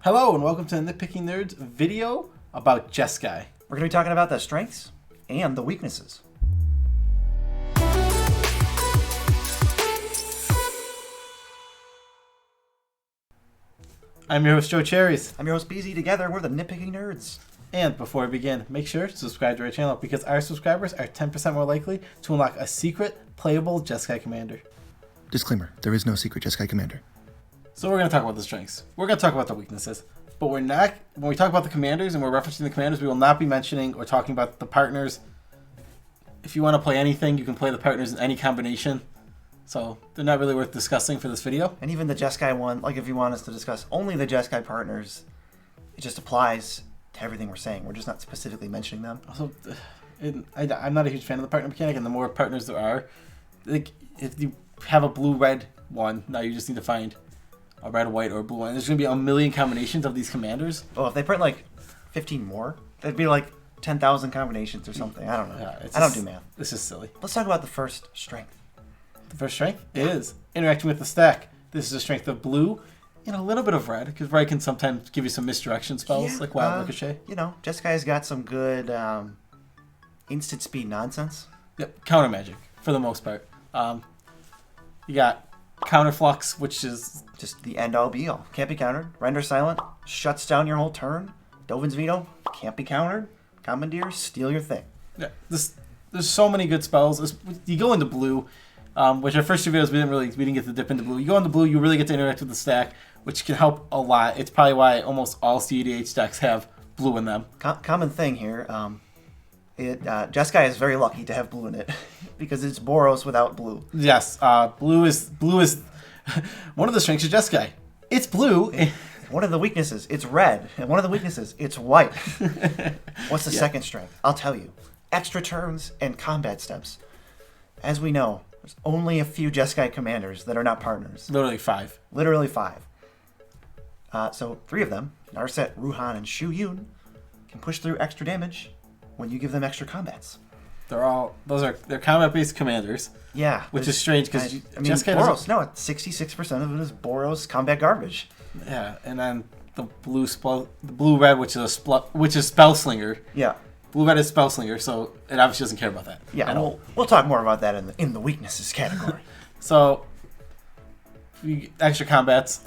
Hello and welcome to the Nitpicking Nerds video about Jeskai. We're going to be talking about the strengths and the weaknesses. I'm your host Joe Cherries. I'm your host BZ. Together, we're the Nitpicking Nerds. And before we begin, make sure to subscribe to our channel because our subscribers are 10% more likely to unlock a secret playable Jeskai commander. Disclaimer, there is no secret Jeskai commander. So we're going to talk about the strengths. We're going to talk about the weaknesses. But we're not, when we talk about the commanders and we're referencing the commanders, we will not be mentioning or talking about the partners. If you want to play anything, you can play the partners in any combination. So they're not really worth discussing for this video. And even the Jeskai one, like if you want us to discuss only the Jeskai partners, it just applies to everything we're saying. We're just not specifically mentioning them. Also, I'm not a huge fan of the partner mechanic, and the more partners there are, like if you have a blue-red one, now you just need to find a red-white or a blue one. There's going to be a million combinations of these commanders. Oh, if they print like 15 more, that'd be like 10,000 combinations or something. I don't know. Yeah, I don't do math. This is silly. Let's talk about the first strength. The first strength is interacting with the stack. This is a strength of blue and a little bit of red, because red can sometimes give you some misdirection spells, like Wild Ricochet. You know, Jeskai's got some good instant speed nonsense. Yep, counter magic, for the most part. You got counter flux, which is just the end-all be-all. Can't be countered. Render silent. Shuts down your whole turn. Dovin's veto. Can't be countered. Commandeer. Steal your thing. Yeah, there's so many good spells. You go into blue, which our first two videos we didn't get to dip into blue. You go into blue, you really get to interact with the stack, which can help a lot. It's probably why almost all EDH decks have blue in them. Common thing here. Jeskai is very lucky to have blue in it because it's Boros without blue. Yes, blue is one of the strengths of Jeskai. It's blue. One of the weaknesses, it's red. And one of the weaknesses, it's white. What's the second strength? I'll tell you. Extra turns and combat steps. As we know, there's only a few Jeskai commanders that are not partners. Literally 5. Literally 5. So 3 of them, Narset, Ruhan, and Shu Yun, can push through extra damage when you give them extra combats. They're combat-based commanders. Yeah. Which is strange because Jeskai Boros, no, 66% of it is Boros combat garbage. Yeah, and then the blue-red, which is Spellslinger. Yeah. Blue-red is Spellslinger, so it obviously doesn't care about that. Yeah, we'll talk more about that in the weaknesses category. So, extra combats.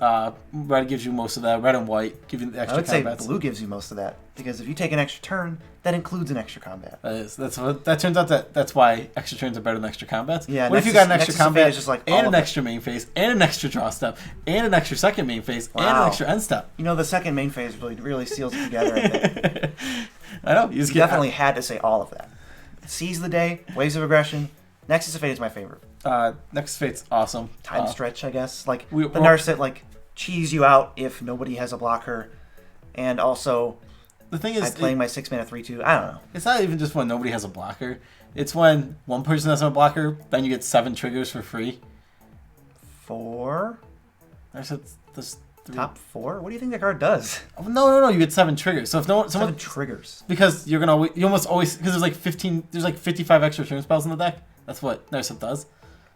Red gives you most of that. Red and white give you the extra combats. I would say blue gives you most of that, because if you take an extra turn, that includes an extra combat. That turns out that's why extra turns are better than extra combats. Yeah. What if you got an extra combat just like and an extra main phase and an extra draw step and an extra second main phase and an extra end step? You know, the second main phase really seals it together. I think. I know. You definitely had to say all of that. Seize the day, waves of aggression. Nexus of Fate is my favorite. Nexus of Fate's awesome. Time stretch, I guess. Like the Narset, cheese you out if nobody has a blocker, and also the thing is, I'm playing my 6-mana 3/2. I don't know. It's not even just when nobody has a blocker. It's when one person has a blocker, then you get 7 triggers for free. 4? There's Top 4? What do you think that card does? Oh, no. You get 7 triggers. So if someone 7 triggers. Because you almost always, because there's 55 extra turn spells in the deck. That's what Narset does.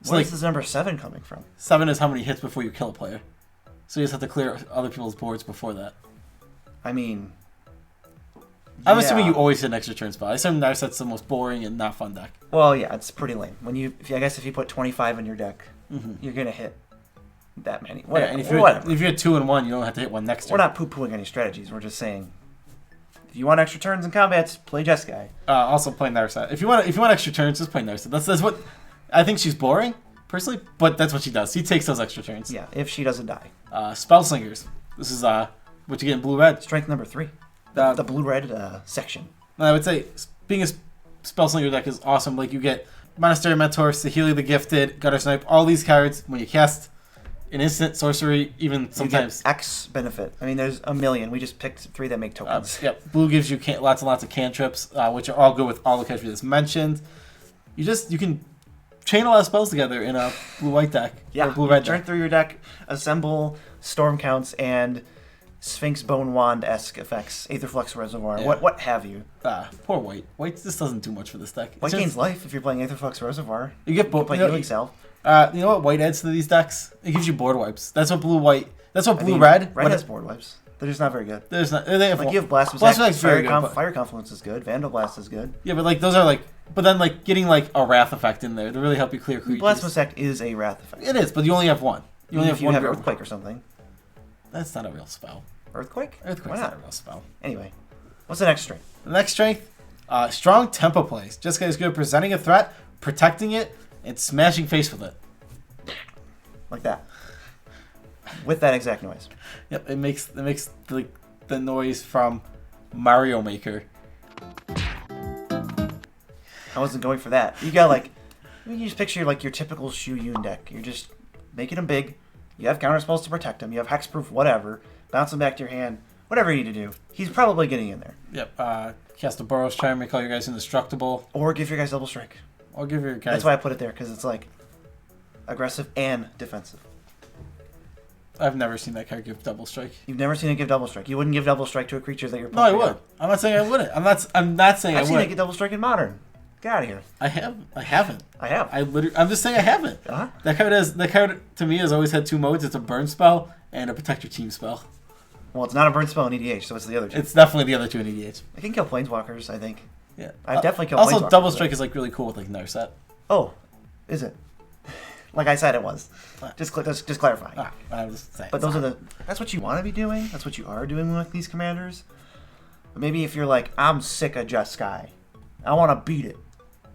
So Where's this number 7 coming from? 7 is how many hits before you kill a player. So you just have to clear other people's boards before that. I mean, I'm assuming you always hit an extra turn spell. I assume Narset's the most boring and not fun deck. Well, yeah, it's pretty lame. I guess if you put 25 in your deck, you're gonna hit that many. Whatever. Yeah, and if you're 2 and 1, you don't have to hit one next turn. We're not poo-pooing any strategies. We're just saying, if you want extra turns in combats, play Jeskai. Also play Narset. If you want extra turns, just play Narset. That's what I think. She's boring personally, but that's what she does. She takes those extra turns. Yeah, if she doesn't die. Spellslingers. This is what you get in blue-red. Strength number 3. The blue-red section. I would say being a Spellslinger deck is awesome. Like you get Monastery Mentor, Saheeli the Gifted, Gutter Snipe, all these cards when you cast an instant sorcery, even sometimes you get X benefit. I mean, there's a million. We just picked 3 that make tokens. Yep. Blue gives you lots and lots of cantrips, which are all good with all the cards we just mentioned. You can chain a lot of spells together in a blue-white deck. Yeah. Or blue-red turn deck. through your deck, assemble Storm Counts and Sphinx Bone Wand-esque effects, Aetherflux Reservoir, what have you. Poor White. White just doesn't do much for this deck. White gains life if you're playing Aetherflux Reservoir. You get both. Play Healing Salve. You know what White adds to these decks? It gives you board wipes. That's what blue-red. Red has board wipes. They're just not very good. There's not. They have Like, you have Blast Blast Attack, Attack's very good, but- Fire Confluence is good. Vandal Blast is good. Yeah, but like those are like. But then like getting like a Wrath effect in there to really help you clear creatures. Blast Attack is a Wrath effect. It is, but you only have one. You only If have you one. have real- Earthquake or something. That's not a real spell. Earthquake? Earthquake's Why not not? a real spell. Anyway, what's the next strength? The next strength, strong tempo plays. Jeskai is good at presenting a threat, protecting it, and smashing face with it. Like that. With that exact noise. Yep, it makes the noise from Mario Maker. I wasn't going for that. You got like, you just picture like your typical Shu Yun deck. You're just making them big. You have counter spells to protect them. You have hexproof, whatever. Bounce them back to your hand. Whatever you need to do. He's probably getting in there. Yep. Cast a Burrow's Charm, make all your guys indestructible. Or give your guys double strike. Or give your guys. That's why I put it there, because it's like aggressive and defensive. I've never seen that card give double strike. You've never seen it give double strike. You wouldn't give double strike to a creature that you're. No, I pumping would. out. I'm not saying I wouldn't. I'm not saying I've I seen would. it get double strike in Modern. Get out of here. I haven't. I have. I'm just saying I haven't. Uh-huh. That card to me has always had two modes. It's a burn spell and a protect your team spell. Well, it's not a burn spell in EDH, so it's the other two. It's definitely the other two in EDH. I can kill planeswalkers, I think. Yeah. I've definitely killed Also, planeswalkers, double but- strike is like really cool with like Narset. Oh, is it? Like I said, it was. Just clarifying. I was just saying. But those are that's what you want to be doing. That's what you are doing with these commanders. But maybe if you're like, I'm sick of Jeskai. I want to beat it.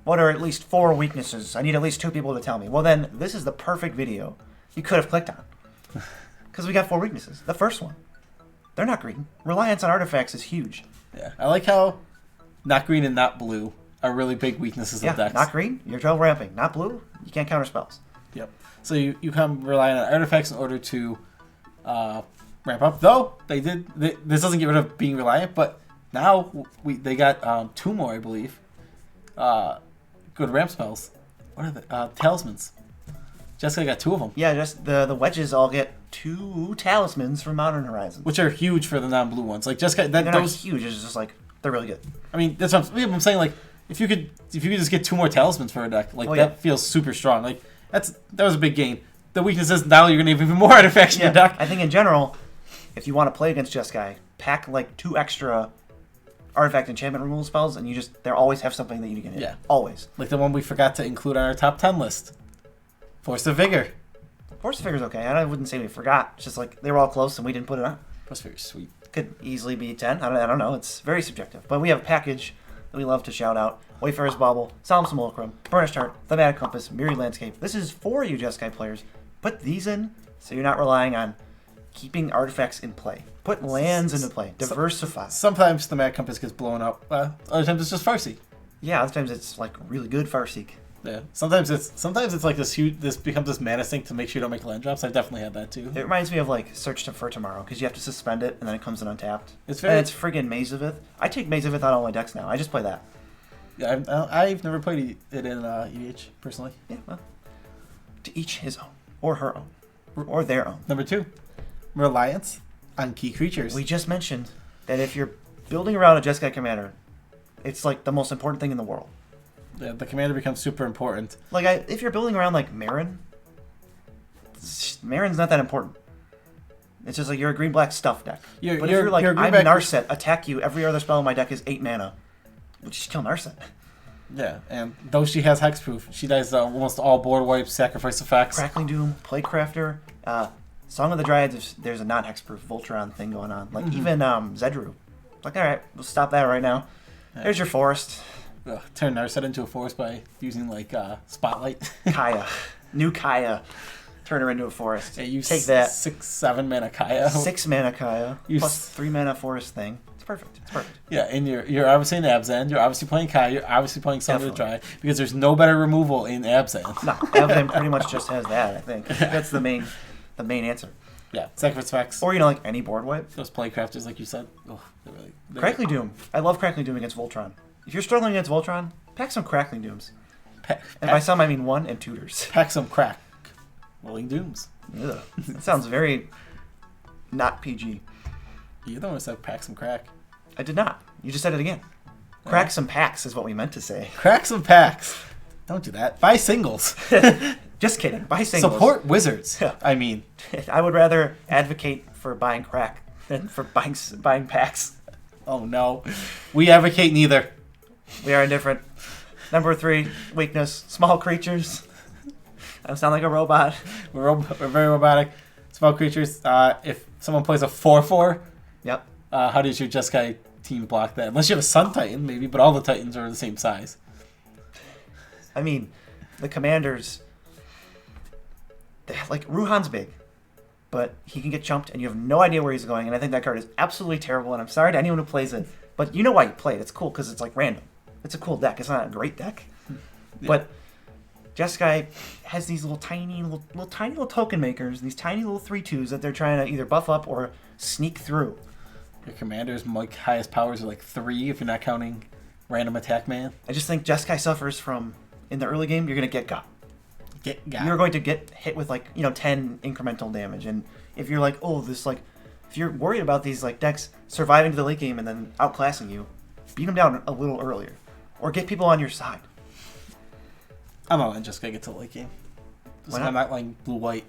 What are at least 4 weaknesses? I need at least 2 people to tell me. Well, then this is the perfect video you could have clicked on. Because we got 4 weaknesses. The first one, they're not green. Reliance on artifacts is huge. Yeah, I like how not green and not blue are really big weaknesses of decks. Not green, you're 12 ramping. Not blue, you can't counter spells. Yep. So you come relying on artifacts in order to ramp up. Though this doesn't get rid of being reliant, but now they got 2 more, I believe. Good ramp spells. What are the talismans? Jeskai got 2 of them. Yeah, just the wedges all get 2 talismans from Modern Horizons. Which are huge for the non-blue ones. Like Jeskai, They're not huge. It's just like they're really good. I mean, that's what I'm saying. Like, if you could just get 2 more talismans for a deck, like that feels super strong. Like that was a big gain. The weakness is now you're gonna have even more artifacts in your deck. I think in general, if you want to play against Jeskai, pack like 2 extra artifact enchantment removal spells, and they always have something that you can hit. Yeah, always. Like the one we forgot to include on our top 10 list, Force of Vigor. Force of Vigor's okay. I wouldn't say we forgot. It's just like they were all close and we didn't put it on. Force of Vigor's sweet. Could easily be 10. I don't know. It's very subjective. But we have a package that we love to shout out. Wayfarer's Bauble, Solemn Simulacrum, Burnished Heart, Thematic Compass, Myriad Landscape. This is for you Jeskai players. Put these in so you're not relying on keeping artifacts in play. Put lands into play. Diversify. Sometimes the Mad Compass gets blown up. Other times it's just Farseek. Yeah, other times it's like really good Farseek. Yeah. Sometimes it's like this huge. This becomes this mana sink to make sure you don't make land drops. I've definitely had that too. It reminds me of like Search for Tomorrow because you have to suspend it and then it comes in untapped. It's friggin' Maze of Ith. I take Maze of Ith on all my decks now. I just play that. Yeah, I've never played it in EDH personally. Yeah, well, to each his own or her own or their own. Number 2, reliance on key creatures. We just mentioned that if you're building around a Jeskai commander, it's like the most important thing in the world. Yeah, the commander becomes super important. Like if you're building around like Marin, Marin's not that important. It's just like you're a green-black stuff deck. But if you're like, I'm Narset, attack you, every other spell in my deck is 8 mana. Well, just kill Narset. Yeah, and though she has hexproof, she does almost all board wipes, sacrifice effects. Crackling Doom, Playcrafter, Song of the Dryads, if there's a non-hexproof Voltron thing going on. Like even Zedru. Like, alright, we'll stop that right now. Yeah. There's your forest. Turn Narset into a forest by using like Spotlight. Kaya. New Kaya. Turn her into a forest. Yeah, you take that. 6-7 mana Kaya. 6 mana Kaya. Plus 3 mana forest thing. It's perfect. It's perfect. Yeah, and you're obviously in Abzan. You're obviously playing Kaya. You're obviously playing Song of the Dryad because there's no better removal in Abzan. No, Abzan pretty much just has that. I think that's the main answer. Yeah, sacrifice effects. Or like any board wipe. Those Playcrafters, like you said. Oh, they're Crackling Doom. I love Crackling Doom against Voltron. If you're struggling against Voltron, pack some Crackling Dooms. And by some I mean 1 and tutors. Pack some crack. Rolling Dooms. Ugh. That sounds very not PG. You don't want to say pack some crack. I did not. You just said it again. Crack some packs is what we meant to say. Crack some packs. Don't do that. Buy singles. Just kidding. Buy singles. Support wizards. I mean. I would rather advocate for buying crack. and for buying packs. Oh no, we advocate neither. We are indifferent. Number 3 weakness: small creatures. I don't sound like a robot. We're very robotic. Small creatures. If someone plays a 4/4, Yep. how does your Jeskai team block that? Unless you have a Sun Titan, maybe, but all the Titans are the same size. I mean, the commanders. Like Ruhan's big, but he can get chumped, and you have no idea where he's going. And I think that card is absolutely terrible. And I'm sorry to anyone who plays it, but you know why you play it. It's cool because it's like random. It's a cool deck. It's not a great deck, but Jeskai has these little tiny token makers, these tiny little 3/2s that they're trying to either buff up or sneak through. Your commander's highest powers are like 3 if you're not counting random attack man. I just think Jeskai suffers from, in the early game, you're going to get got. You're going to get hit with 10 incremental damage. And if you're like, oh, this if you're worried about these decks surviving to the late game and then outclassing you, beat them down a little earlier. Or get people on your side. I'm not letting Jeskai get to the late game. Why not? I'm not letting blue-white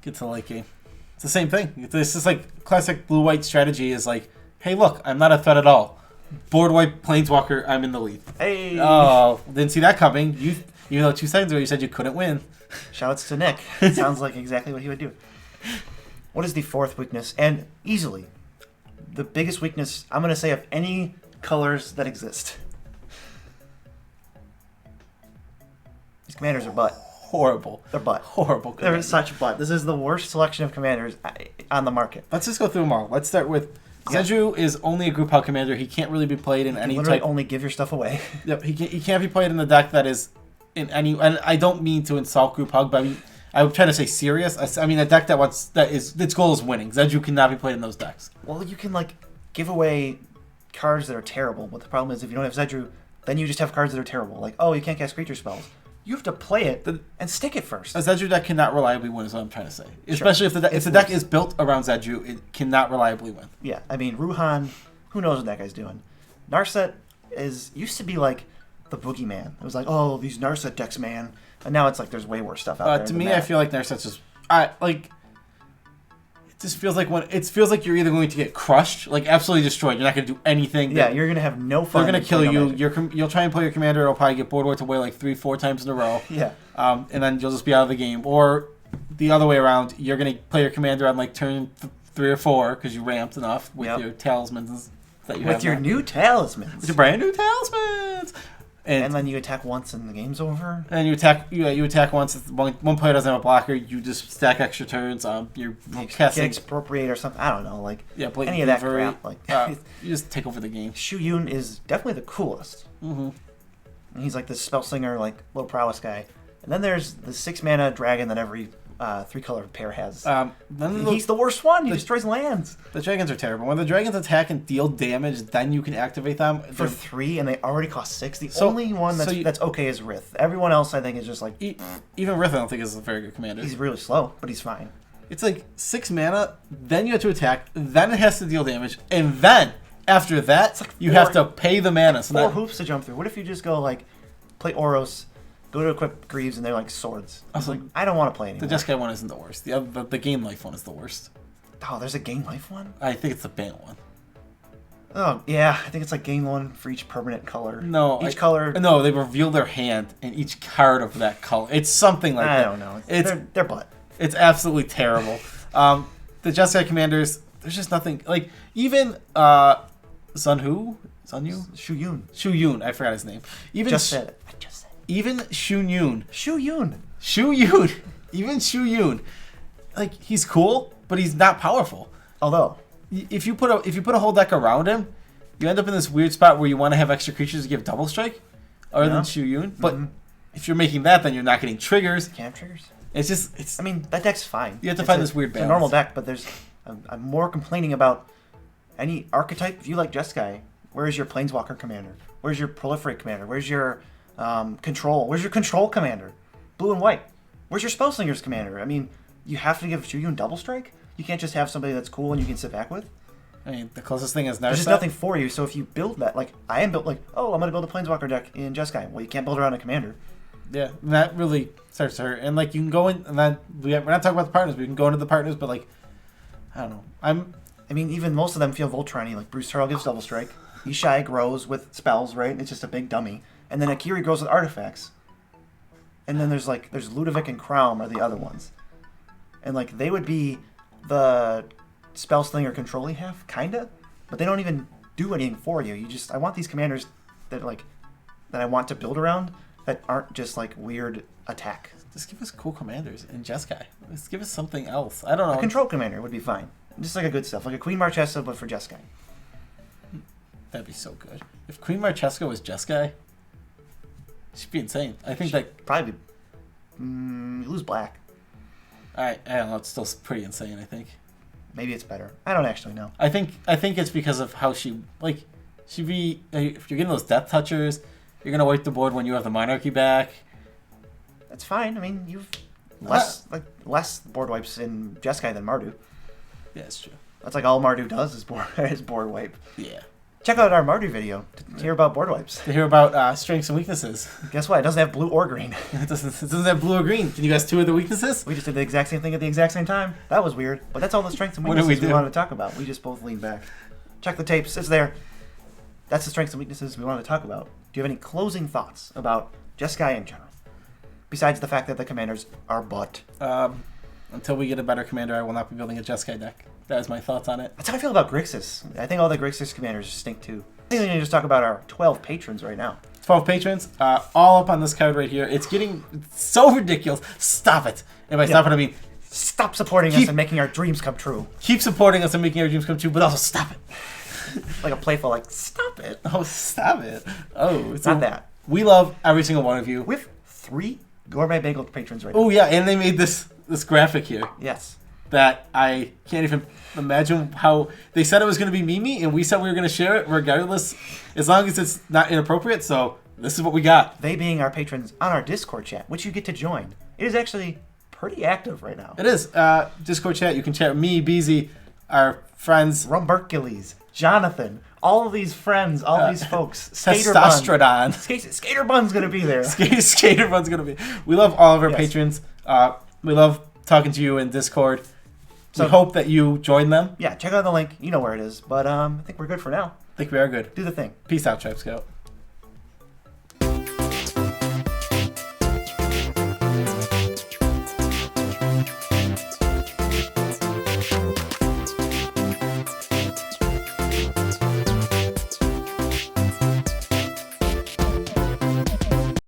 get to the late game. It's the same thing. This is classic blue-white strategy is hey, look, I'm not a threat at all. Board white Planeswalker, I'm in the lead. Hey! Oh, didn't see that coming. Even though 2 seconds ago you said you couldn't win. Shoutouts to Nick. Sounds like exactly what he would do. What is the 4th weakness? And easily, the biggest weakness, I'm going to say, of any colors that exist. These commanders are butt. Horrible. They're butt. Horrible. They're such butt. This is the worst selection of commanders on the market. Let's just go through them all. Let's start with Zedru is only a group hug commander. He can't really be played in any literally type. Only give your stuff away. Yep. He can't be played in the deck that is in any. And I don't mean to insult group hug, but I would try to say serious. I mean a deck its goal is winning. Zedru cannot be played in those decks. Well, you can give away cards that are terrible. But the problem is if you don't have Zedru, then you just have cards that are terrible. You can't cast creature spells. You have to play it and stick it first. A Zedru deck cannot reliably win, is what I'm trying to say. Especially if the deck is built around Zedru, it cannot reliably win. Yeah, I mean, Ruhan, who knows what that guy's doing? Narset used to be the boogeyman. It was oh, these Narset decks, man. And now it's there's way worse stuff out there. To me, I feel like Narset's just... It just feels like you're either going to get crushed, absolutely destroyed. You're not going to do anything. Yeah, you're going to have no fun. They're going to kill you. You'll try and play your commander. It'll probably get board wiped away 3-4 times in a row. Yeah. And then you'll just be out of the game. Or the other way around, you're going to play your commander on turn 3 or 4 because you ramped enough with your talismans that you have. With your new talismans. With your brand new talismans. And then you attack once and the game's over. And you attack once. If one player doesn't have a blocker, you just stack extra turns. You're casting expropriate or something. I don't know, any of that crap. You just take over the game. Shu Yun is definitely the coolest. Mm-hmm. And he's this spell slinger, low prowess guy. And then there's the 6 mana dragon that every 3-color pair has. He's the worst one. He destroys lands. The dragons are terrible. When the dragons attack and deal damage, then you can activate them. For 3, and they already cost 6. The only one that's okay is Rith. Everyone else, I think, is just even Rith, I don't think is a very good commander. He's really slow, but he's fine. It's 6 mana, then you have to attack, then it has to deal damage, and then, after that, you have to pay the mana. So 4 hoops to jump through. What if you just go, play Oros, go to equip Greaves, and they're swords? I was I don't want to play anymore. The Jeskai one isn't the worst. The game life one is the worst. Oh, there's a game life one? I think it's the Bant one. Oh, yeah. I think it's game 1 for each permanent color. No. Each color... No, they reveal their hand and each card of that color. It's something like that. I don't know. They're butt. It's absolutely terrible. The Jeskai commanders, there's just nothing... even Sun Yu? Shu Yun. Shu Yun. I forgot his name. I just said it. Even Shu Yun. Shu Yun. Even Shu Yun. He's cool, but he's not powerful. Although, if you put a whole deck around him, you end up in this weird spot where you want to have extra creatures to give double strike, other than Shu Yun. But if you're making that, then you're not getting triggers. You can't have triggers. It's. I mean, that deck's fine. You have to find this weird balance. It's a normal deck, but I'm more complaining about any archetype. If you like Jeskai, where's your Planeswalker commander? Where's your Proliferate commander? Where's your Control? Where's your Control commander? Blue and white. Where's your Spellslinger's commander? I mean, you have to give Shu Yun double strike? You can't just have somebody that's cool and you can sit back with? I mean, the closest thing is Narset. There's just nothing for you, so if you build that, I am built I'm going to build a Planeswalker deck in Jeskai. Well, you can't build around a commander. Yeah, and that really starts to hurt. And, you can go in, and then we're not talking about the partners, but you can go into the partners, but, I don't know. I mean, even most of them feel Voltron-y. Like Bruce Turtle gives Double Strike. Jeskai grows with spells, right? It's just a big dummy. And then Akiri grows with artifacts. And then there's Ludovic and Crown are the other ones. And like they would be the spell slinger control-y half, kinda. But they don't even do anything for you. I want these commanders that I want to build around that aren't just like weird attack. Just give us cool commanders in Jeskai. Just give us something else. I don't know. A control commander would be fine. Just like a good stuff. Like a Queen Marchesa, but for Jeskai. That'd be so good. If Queen Marcheska was Jeskai, she'd be insane. I think that... Probably you lose black. I don't know. It's still pretty insane, I think. Maybe it's better. I don't actually know. I think it's because of how she'd be... If you're getting those Death Touchers, you're going to wipe the board when you have the Monarchy back. That's fine. I mean, you've less board wipes in Jeskai than Mardu. Yeah, it's true. That's like all Mardu does is board wipe. Yeah. Check out our Mardu video to hear about board wipes. To hear about strengths and weaknesses. Guess what? It doesn't have blue or green. It doesn't have blue or green. Can you guess two of the weaknesses? We just did the exact same thing at the exact same time. That was weird. But that's all the strengths and weaknesses we wanted to talk about. We just both leaned back. Check the tapes. It's there. That's the strengths and weaknesses we wanted to talk about. Do you have any closing thoughts about Jeskai in general? Besides the fact that the commanders are butt. Until we get a better commander, I will not be building a Jeskai deck. That is my thoughts on it. That's how I feel about Grixis. I think all the Grixis commanders stink too. I think we need to just talk about our 12 patrons right now. 12 patrons, all up on this card right here. It's getting so ridiculous. Stop it. And by stop it, I mean... Stop supporting us and making our dreams come true. Keep supporting us and making our dreams come true, but also stop it. Like a playful, stop it. Oh, stop it. Oh, it's not that. We love every single one of you. We have 3 Gourmet Bagel patrons right now. Oh, yeah, and they made this graphic here. Yes. That I can't even imagine how... They said it was going to be Mimi, and we said we were going to share it regardless, as long as it's not inappropriate, so this is what we got. They being our patrons on our Discord chat, which you get to join. It is actually pretty active right now. It is. Discord chat, you can chat with me, Beezy, our friends... Rumbercules, Jonathan, all of these friends, all these folks. Testosterodon. Skater Bun's going to be there. Skater Bun's going to be... We love all of our patrons. We love talking to you in Discord. So we hope that you join them. Yeah, check out the link. You know where it is. But I think we're good for now. I think we are good. Do the thing. Peace out, Tribe Scout.